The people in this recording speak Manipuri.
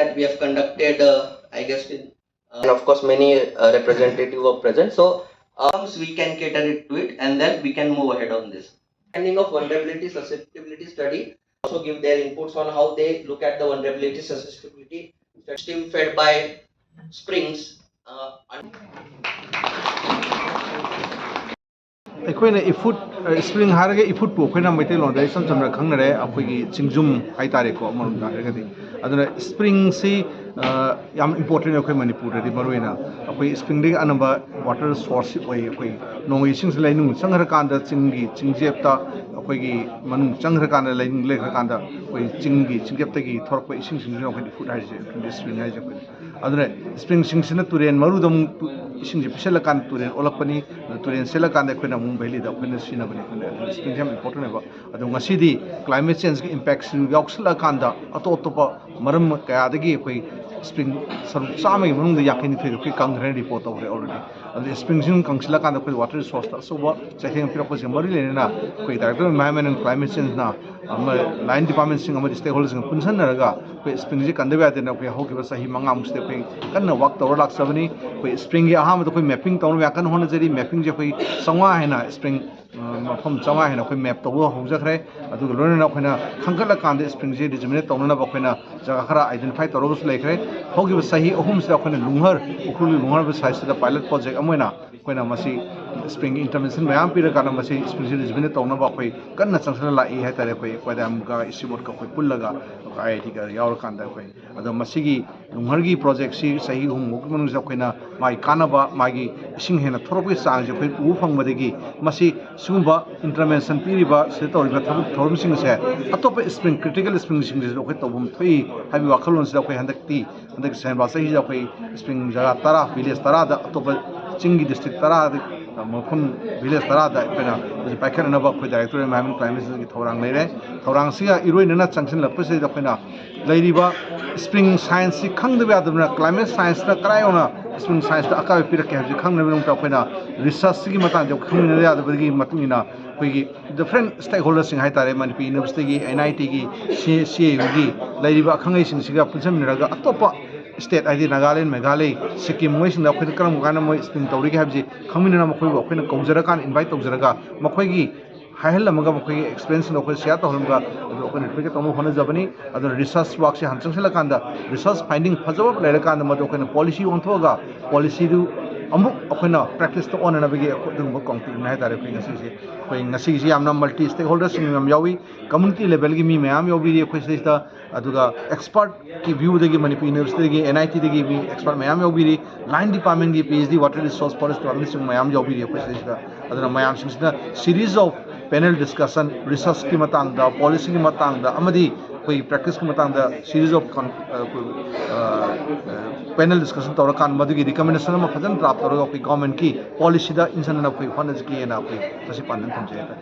that we have conducted, I guess, and of course many representative are present. So we can cater it to it, and then we can move ahead on this. Understanding of vulnerability susceptibility study also give their inputs on how they look at the vulnerability susceptibility system fed by springs. ꯑꯩꯈꯣꯏꯅ ꯏꯐꯨꯠ ꯁ꯭ꯄ꯭ꯔꯤꯡ ꯍꯥꯏꯔꯒ ꯏꯐꯨꯠꯄꯨ ꯑꯩꯈꯣꯏꯅ ꯃꯩꯇꯩꯂꯣꯟꯗ ꯏꯆꯝ ꯆꯝꯅ ꯈꯪꯅꯔꯦ ꯑꯩꯈꯣꯏꯒꯤ ꯆꯤꯡꯖꯨꯝ ꯍꯥꯏꯇꯥꯔꯦꯀꯣ ꯑꯃꯔꯣꯝꯗ ꯍꯥꯏꯔꯒꯗꯤ ꯑꯗꯨꯅ ꯁ꯭ꯄ꯭ꯔꯤꯡꯁꯤ ꯌꯥꯝ ꯏꯝꯄꯣꯔꯇꯦꯟ ꯑꯩꯈꯣꯏ ꯃꯅꯤꯄꯨꯔꯗꯗꯤ ꯃꯔꯨꯑꯣꯏꯅ ꯑꯩꯈꯣꯏ ꯁ꯭ꯄ꯭ꯔꯤꯡꯗꯒꯤ ꯑꯅꯝꯕ ꯋꯥꯇꯔ ꯁꯣꯔꯁ ꯑꯣꯏ ꯑꯩꯈꯣꯏ ꯅꯣꯡꯃꯩ ꯏꯁꯤꯡꯁꯤ ꯂꯩꯅꯨꯡ ꯆꯪꯈ꯭ꯔꯀꯥꯟꯗ ꯆꯤꯡꯒꯤ ꯆꯤꯡꯖꯦꯞꯇ ꯑꯩꯈꯣꯏꯒꯤ ꯃꯅꯨꯡ ꯆꯪꯈ꯭ꯔꯀꯥꯟꯗ ꯂꯩꯅꯨꯡ ꯂꯩꯈ꯭ꯔꯀꯥꯟꯗ ꯑꯩꯈꯣꯏ ꯆꯤꯡꯒꯤ ꯆꯤꯡꯖꯦꯞꯇꯒꯤ ꯊꯣꯔꯛꯄ ꯏꯁꯤꯡꯁꯤꯡꯁꯤꯅ ꯑꯩꯈꯣꯏ ꯏꯐꯨꯠ ꯍꯥꯏꯔꯤꯁꯦ ꯑꯩꯈꯣꯏꯒꯤ ꯁ꯭ꯄ꯭ꯔꯤꯡ ꯍꯥꯏꯔꯤꯁꯦ ꯑꯩꯈꯣꯏꯅ ꯑꯗꯨꯅ ꯁ꯭ꯄ꯭ꯔꯤꯡꯁꯤꯡꯁꯤꯅ ꯇꯨꯔꯦꯟ ꯃꯔꯨꯗ ꯑꯃꯨꯛ ꯏꯁꯤꯡꯁꯦ ꯄꯤꯁꯜꯂꯀꯥꯟꯗ ꯇꯨꯔꯦꯟ ꯑꯣꯜꯂꯛꯄꯅꯤ ꯇꯨꯔꯦꯟ ꯁꯦꯜꯂꯀꯥꯟꯗ ꯑꯩꯈꯣꯏꯅ ꯑꯃꯨꯛ ꯚꯦꯂꯤꯗ ꯑꯩꯈꯣꯏꯅ ꯁꯤꯖꯤꯟꯅꯕꯅꯤ ꯑꯩꯈꯣꯏꯅ ꯑꯗꯨꯅ ꯁ꯭ꯄ꯭ꯔꯤꯡꯁꯦ ꯌꯥꯝ ꯏꯝꯄꯣꯔꯇꯦꯟ ꯑꯣꯏꯕ ꯑꯗꯣ ꯉꯁꯤꯗꯤ ꯀ꯭ꯂꯥꯏꯃꯦꯠ ꯆꯦꯟꯖꯀꯤ ꯏꯝꯄꯦꯛꯁꯤ ꯌꯥꯎꯁꯜꯂꯀꯥꯟꯗ ꯑꯇꯣꯞ ꯑꯇꯣꯞꯄ ꯃꯔꯝ ꯀꯌꯥꯗꯒꯤ ꯑꯩꯈꯣꯏ ꯁ꯭ꯄ꯭ꯔꯤꯡ ꯁꯔꯨꯛ ꯆꯥꯝꯃꯒꯤ ꯃꯅꯨꯡꯗ 52 ꯑꯩꯈꯣꯏ ꯀꯪꯈ꯭ꯔꯦꯅ ꯔꯤꯄꯣꯔꯠ ꯇꯧꯈ꯭ꯔꯦ ꯑꯣꯜꯔꯦꯗꯤ ꯑꯗꯨꯅ ꯁ꯭ꯄ꯭ꯔꯤꯡꯁꯤꯡ ꯀꯪꯁꯤꯜꯂꯀꯥꯟꯗ ꯑꯩꯈꯣꯏ ꯋꯥꯇꯔ ꯔꯤꯁꯣꯔꯁꯇ ꯑꯆꯧꯕ ꯆꯩꯊꯦꯡ ꯄꯤꯔꯛꯄꯁꯤꯒ ꯃꯔꯤ ꯂꯩꯅꯅ ꯑꯩꯈꯣꯏ director of environment and climate ꯆꯦꯟꯖꯅ ꯂꯥꯏꯟ ꯗꯤꯄꯥꯔꯠꯃꯦꯟꯁꯤꯡ ꯑꯃꯗꯤ ꯁ꯭ꯇꯦꯛ ꯍꯣꯜꯗꯔꯁꯤꯡ ꯄꯨꯟꯁꯤꯟꯅꯔꯒ ꯑꯩꯈꯣꯏ ꯁ꯭ꯄ꯭ꯔꯤꯡꯁꯤ ꯀꯟꯗꯕ ꯌꯥꯗꯦꯅ ꯑꯩꯈꯣꯏ ꯍꯧꯈꯤꯕ ꯆꯍꯤ 5ꯃꯨꯛꯁꯤꯗ ꯑꯩꯈꯣꯏ ꯀꯟꯅ ꯋꯥꯛ ꯇꯧꯔ ꯂꯥꯛꯆꯕꯅꯤ ꯑꯩꯈꯣꯏ ꯁ꯭ꯄ꯭ꯔꯤꯡꯒꯤ ꯑꯍꯥꯟꯕꯗ ꯑꯩꯈꯣꯏ ꯃꯦꯞꯄꯤꯡ ꯇꯧꯅꯕ ꯌꯥꯝ ꯀꯟꯅ ꯍꯣꯠꯅꯖꯔꯤ ꯃꯦꯞꯄꯤꯡꯁꯦ ꯑꯩꯈꯣꯏ 900 ꯍꯦꯟꯅ ꯁ꯭ꯄ꯭ꯔꯤꯡ ꯃꯐꯝ 900 ꯍꯦꯟꯅ ꯑꯩꯈꯣꯏ ꯃꯦꯞ ꯇꯧꯕ ꯍꯧꯖꯈ꯭ꯔꯦ ꯑꯗꯨꯒ ꯂꯣꯏꯅꯅ ꯑꯩꯈꯣꯏꯅ ꯈꯟꯒꯠꯂꯀꯥꯟꯗ ꯁ꯭ꯄ꯭ꯔꯤꯡꯁꯦ ꯔꯤꯖꯨꯃꯤꯅꯦꯠ ꯇꯧꯅꯅꯕ ꯑꯩꯈꯣꯏꯅ ꯖꯒꯥ ꯈꯔ ꯑꯥꯏꯗꯦꯟꯇꯤꯐꯥꯏ ꯇꯧꯔꯒꯁꯨ ꯂꯩꯈ꯭ꯔꯦ ꯍꯧꯈꯤꯕ ꯆꯍꯤ 3ꯁꯤꯗ ꯑꯩꯈꯣꯏꯅ ꯂꯨꯡꯍꯔ ꯎꯈ꯭ꯔꯨꯜꯒꯤ ꯂꯨꯡꯍꯔ ꯁꯥꯏꯠꯁꯤꯗ ꯄꯥꯏꯂꯠ ꯄ꯭ꯔꯣꯖꯦꯛ ꯑꯃ ꯑꯣꯏꯅ ꯑꯩꯈꯣꯏꯅ ꯃꯁꯤ ꯁ꯭ꯄ꯭ꯔꯤꯡꯒꯤ ꯏꯟꯇꯔꯚꯦꯟꯁꯟ ꯃꯌꯥꯝ ꯄꯤꯔꯀꯥꯟꯗ ꯃꯁꯤ ꯁ꯭ꯄ꯭ꯔꯤꯡꯁꯦ ꯔꯤꯖꯨꯃꯤꯅꯦꯠ ꯇꯧꯅꯕ ꯑꯩꯈꯣꯏ ꯀꯟꯅ ꯆꯪꯁꯤꯜꯂ ꯂꯥꯛꯏ ꯍꯥꯏꯇꯥꯔꯦ ꯑꯩꯈꯣꯏ ꯀ꯭ꯋꯥꯗꯥꯝꯒ ꯏꯁꯤꯕꯣꯠꯀ ꯑꯩꯈꯣꯏ ꯄꯨꯜꯂꯒ IITꯒ ꯌꯥꯎꯔꯀꯥꯟꯗ ꯑꯩꯈꯣꯏ ꯑꯗꯣ ꯃꯁꯤꯒꯤ ꯂꯨꯡꯍꯔꯒꯤ ꯄ꯭ꯔꯣꯖꯦꯛꯁꯤ ꯆꯍꯤ 3ꯃꯨꯛꯀꯤ ꯃꯅꯨꯡꯁꯤꯗ ꯑꯩꯈꯣꯏꯅ ꯃꯥꯒꯤ ꯀꯥꯟꯅꯕ ꯃꯥꯒꯤ ꯏꯁꯤꯡ ꯍꯦꯟꯅ ꯊꯣꯔꯛꯄꯒꯤ ꯆꯥꯡꯁꯦ ꯑꯩꯈꯣꯏ ꯎꯕ ꯐꯪꯕꯗꯒꯤ ꯃꯁꯤ ꯁꯤꯒꯨꯝꯕ ꯏꯟꯇꯔꯚꯦꯟꯁꯟ ꯄꯤꯔꯤꯕ ꯁꯤꯗ ꯇꯧꯔꯤꯕ ꯊꯕꯛ ꯊꯧꯔꯝꯁꯤꯡꯁꯦ ꯑꯇꯣꯞꯄ ꯁ꯭ꯄ꯭ꯔꯤꯡ ꯀ꯭ꯔꯤꯇꯤꯀꯦꯜ ꯁ꯭ꯄ꯭ꯔꯤꯡꯁꯤꯡꯁꯤꯁꯨ ꯑꯩꯈꯣꯏ ꯇꯧꯐꯝ ꯊꯣꯛꯏ ꯍꯥꯏꯕꯒꯤ ꯋꯥꯈꯜꯂꯣꯟꯁꯤꯗ ꯑꯩꯈꯣꯏ ꯍꯟꯗꯛꯀꯤ ꯁꯦꯟꯕꯥ ꯆꯍꯤꯁꯤꯗ ꯑꯩꯈꯣꯏ ꯁ꯭ꯄ꯭ꯔꯤꯡ ꯖꯒꯥ 10 ꯚꯤꯂꯦꯖ 10ꯗ ꯑꯇꯣꯞꯄ ꯆꯤꯡꯒꯤ ꯗꯤꯁꯇ꯭ꯔꯤꯛ 10 ꯃꯐꯝ ꯚꯤꯂꯦꯖ 10ꯗ ꯑꯩꯈꯣꯏꯅ ꯍꯧꯖꯤꯛ ꯄꯥꯏꯈꯠꯅꯅꯕ ꯑꯩꯈꯣꯏ ꯗꯥꯏꯔꯦꯛꯇꯣꯔꯦꯠ ꯑꯦꯟꯚꯥꯏꯔꯟꯃꯦꯟ ꯀ꯭ꯂꯥꯏꯃꯦꯠ ꯆꯦꯟꯖꯒꯤ ꯊꯧꯔꯥꯡ ꯂꯩꯔꯦ ꯊꯧꯔꯥꯡꯁꯤꯒ ꯏꯔꯣꯏꯅꯅ ꯆꯪꯁꯤꯜꯂꯛꯄꯁꯤꯗ ꯑꯩꯈꯣꯏꯅ ꯂꯩꯔꯤꯕ ꯁ꯭ꯄ꯭ꯔꯤꯡ ꯁꯥꯏꯟꯁꯁꯤ ꯈꯪꯗꯕ ꯌꯥꯗꯕꯅ ꯀ꯭ꯂꯥꯏꯃꯦꯠ ꯁꯥꯏꯟꯁꯇ ꯀꯔꯥꯏ ꯌꯧꯅ ꯁ꯭ꯄ꯭ꯔꯤꯡ ꯁꯥꯏꯟꯁꯇ ꯑꯀꯥꯏꯕ ꯄꯤꯔꯛꯀꯦ ꯍꯥꯏꯕꯁꯤ ꯈꯪꯅꯕꯒꯤꯗꯃꯛꯇ ꯑꯩꯈꯣꯏꯅ ꯔꯤꯁꯔꯁꯁꯤꯒꯤ ꯃꯇꯥꯡꯗ ꯈꯪꯃꯤꯟꯅꯕ ꯌꯥꯗꯕꯒꯤ ꯃꯇꯨꯡ ꯏꯟꯅ ꯑꯩꯈꯣꯏꯒꯤ ꯗꯤꯐ꯭ꯔꯦꯟ ꯁ꯭ꯇꯦꯛ ꯍꯣꯜꯗꯔꯁꯤꯡ ꯍꯥꯏꯇꯥꯔꯦ ꯃꯅꯤꯄꯨꯔ ꯌꯨꯅꯤꯚꯔꯁꯤꯇꯤꯒꯤ NITꯒꯤ CAUꯒꯤ ꯂꯩꯔꯤꯕ ꯑꯈꯪ-ꯑꯍꯩꯁꯤꯡꯁꯤꯒ ꯄꯨꯟꯁꯤꯟꯃꯤꯟꯅꯔꯒ ꯑꯇꯣꯞꯄ ꯁ꯭ꯇꯦꯠ ꯍꯥꯏꯗꯤ ꯅꯥꯒꯥꯂꯦꯟ ꯃꯦꯘꯥꯂय ꯁꯤꯛꯀꯤꯝ ꯃꯣꯏꯁꯤꯡꯗ ꯑꯩꯈꯣꯏꯅ ꯀꯔꯝ ꯀꯥꯟꯗ ꯃꯣꯏ ꯁ꯭ꯄ꯭ꯔꯤꯡ ꯇꯧꯔꯤꯒꯦ ꯍꯥꯏꯕꯁꯤ ꯈꯪꯃꯤꯟꯅꯅ ꯃꯈꯣꯏꯕꯨ ꯑꯩꯈꯣꯏꯅ ꯀꯧꯖꯔꯀꯥꯟꯗ ꯏꯟꯚꯥꯏꯠ ꯇꯧꯖꯔꯒ ꯃꯈꯣꯏꯒꯤ ꯍꯥꯏꯍꯜꯂꯝꯃꯒ ꯃꯈꯣꯏꯒꯤ ꯑꯦꯛꯁꯄꯤꯔꯤꯌꯦꯟꯁꯁꯤꯡꯗꯣ ꯑꯩꯈꯣꯏ ꯁꯤꯌꯔ ꯇꯧꯍꯜꯂꯒ ꯑꯗꯨ ꯑꯩꯈꯣꯏꯅ ꯔꯤꯄ꯭ꯂꯤꯀꯦꯠ ꯇꯧꯅꯕ ꯍꯣꯠꯅꯖꯕꯅꯤ ꯑꯗꯨꯅ ꯔꯤꯁꯔꯁ ꯋꯥꯔꯛꯁꯦ ꯍꯥꯟꯅ ꯆꯪꯁꯤꯜꯂꯀꯥꯟꯗ ꯔꯤꯁꯔꯁ ꯐꯥꯏꯟꯗꯤꯡ ꯐꯖꯕ ꯂꯩꯔꯀꯥꯟꯗ ꯃꯗꯨ ꯑꯩꯈꯣꯏꯅ ꯄꯣꯂꯤꯁꯤ ꯑꯣꯟꯊꯣꯛꯑꯒ ꯄꯣꯂꯤꯁꯤꯗꯨ ꯑꯃꯨꯛ ꯑꯩꯈꯣꯏꯅ ꯄ꯭ꯔꯦꯛꯇꯤꯁꯇ ꯑꯣꯟꯅꯅꯕꯒꯤ ꯑꯗꯨꯒꯨꯝꯕ ꯀꯣꯡꯄꯤꯇꯤꯁꯟ ꯍꯥꯏꯇꯥꯔꯦ ꯑꯩꯈꯣꯏ ꯉꯁꯤꯁꯤ ꯌꯥꯝꯅ ꯃꯜꯇꯤ ꯁ꯭ꯇꯦꯛ ꯍꯣꯜꯗꯔꯁꯤꯡ ꯌꯥꯝ ꯌꯥꯎꯏ ꯀꯝꯃꯨꯅꯤꯇꯤ ꯂꯦꯚꯦꯜꯒꯤ ꯃꯤ ꯃꯌꯥꯝ ꯌꯥꯎꯕꯤꯔꯤ ꯑꯩꯈꯣꯏ ꯁꯤꯗꯩꯁꯤꯗ ꯑꯗꯨꯒ ꯑꯦꯛꯁꯄꯔꯠꯀꯤ ꯚ꯭ꯌꯨꯗꯒꯤ ꯃꯅꯤꯄꯨꯔ ꯌꯨꯅꯤꯚꯔꯁꯤꯇꯤꯗꯒꯤ NITꯗꯒꯤ ꯃꯤ ꯑꯦꯛꯁꯄꯔꯠ ꯃꯌꯥꯝ ꯌꯥꯎꯕꯤꯔꯤ ꯂꯥꯏꯟ ꯗꯤꯄꯥꯔꯠꯃꯦꯟꯒꯤ PhD ꯋꯥꯇꯔ ꯔꯤꯁꯣꯔꯁ ꯐꯣꯔꯦꯁꯠ ꯗꯤꯄꯥꯔꯠꯃꯦꯟꯁꯤꯡ ꯃꯌꯥꯝ ꯌꯥꯎꯕꯤꯔꯤ ꯑꯩꯈꯣꯏ ꯁꯤꯗꯩꯁꯤꯗ ꯑꯗꯨꯅ ꯃꯌꯥꯝꯁꯤꯡꯁꯤꯅ ꯁꯤꯔꯤꯁ ꯑꯣꯐ ꯄꯦꯅꯦꯜ ꯗꯤꯁꯀꯁꯟ ꯔꯤꯁꯔꯁꯀꯤ ꯃꯇꯥꯡꯗ ꯄꯣꯂꯤꯁꯤꯒꯤ ꯃꯇꯥꯡꯗ ꯑꯃꯗꯤ ꯑꯩꯈꯣꯏꯒꯤ ꯄ꯭ꯔꯦꯛꯇꯤꯁꯀꯤ ꯃꯇꯥꯡꯗ ꯁꯤꯔꯤꯁ ꯑꯣꯐ ꯄꯦꯅꯦꯜ ꯗꯤꯁꯀꯁꯟ ꯇꯧꯔꯀꯥꯟꯗ ꯃꯗꯨꯒꯤ ꯔꯤꯀꯃꯦꯟꯗꯦꯁꯟ ꯑꯃ ꯐꯖꯅ ꯗ꯭ꯔꯥꯐ ꯇꯧꯔꯒ ꯑꯩꯈꯣꯏ ꯒꯚꯔꯟꯃꯦꯟꯠꯀꯤ ꯄꯣꯂꯤꯁꯤꯗ ꯏꯟꯁꯤꯟꯅꯅꯕ ꯑꯩꯈꯣꯏ ꯍꯣꯠꯅꯖꯒꯦꯅ ꯑꯩꯈꯣꯏ ꯉꯁꯤ ꯄꯥꯟꯗꯝ ꯊꯝꯖꯩ ꯍꯥꯏꯇꯥꯔꯦ